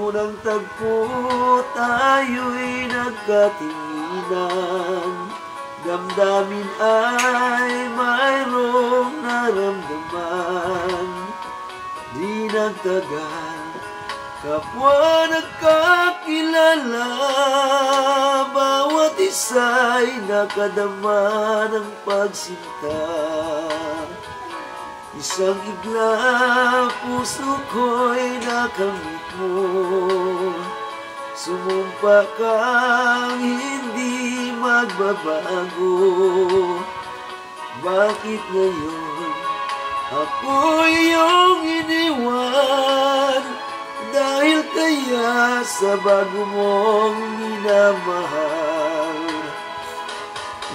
unang tagpo tayo'y nagkatinginan, damdamin ay mayroong naramdaman. Di nagtagal, kapwa nagkakilala, bawat isa'y nakadama ng pagsinta. Isang igla, puso ko'y nakamit mo, sumumpa kang hindi magbabago. Bakit ngayon ako iyong iniwan? Dahil kaya sa bago mong minamahal.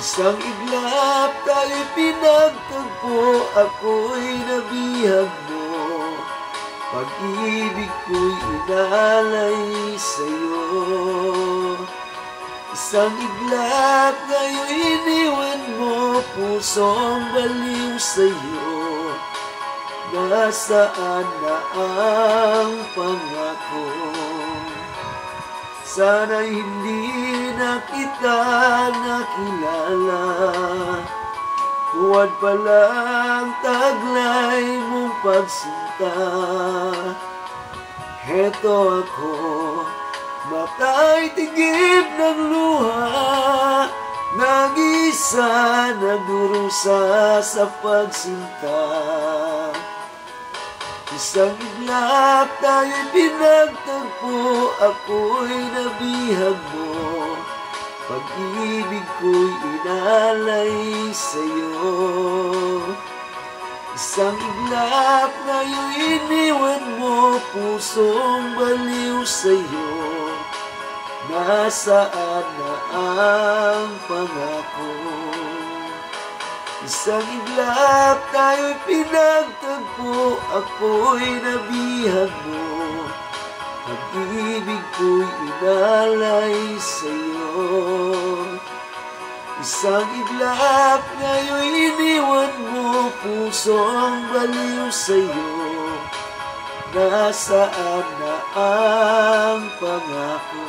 Isang iglap tayo'y pinagtagpo, ako'y nabihag mo, pag-ibig ko'y inalay sa'yo. Isang iglap ngayong iniwan mo, pusong baliw sa'yo. Nasaan na ang pangako? Sana'y hindi na kita nakilala, tuwad palang taglay mong pagsinta. Heto ako, mata'y tigib ng luha, nag-isa nagdurusa sa pagsinta. Isang iglap tayo'y pinagtagpo, ako'y nabihag mo, pag-ibig ko'y inalay sa'yo. Isang iglap ngayong iniwan mo, pusong baliw sa'yo. Nasaan na ang pangako? Isang iglap tayo'y pinagtagpo, ako'y nabihag mo, pag-ibig ko'y inalay sa'yo. Isang iglap ngayong iniwan mo, pusong baliw sa'yo. Nasaan na ang pangako?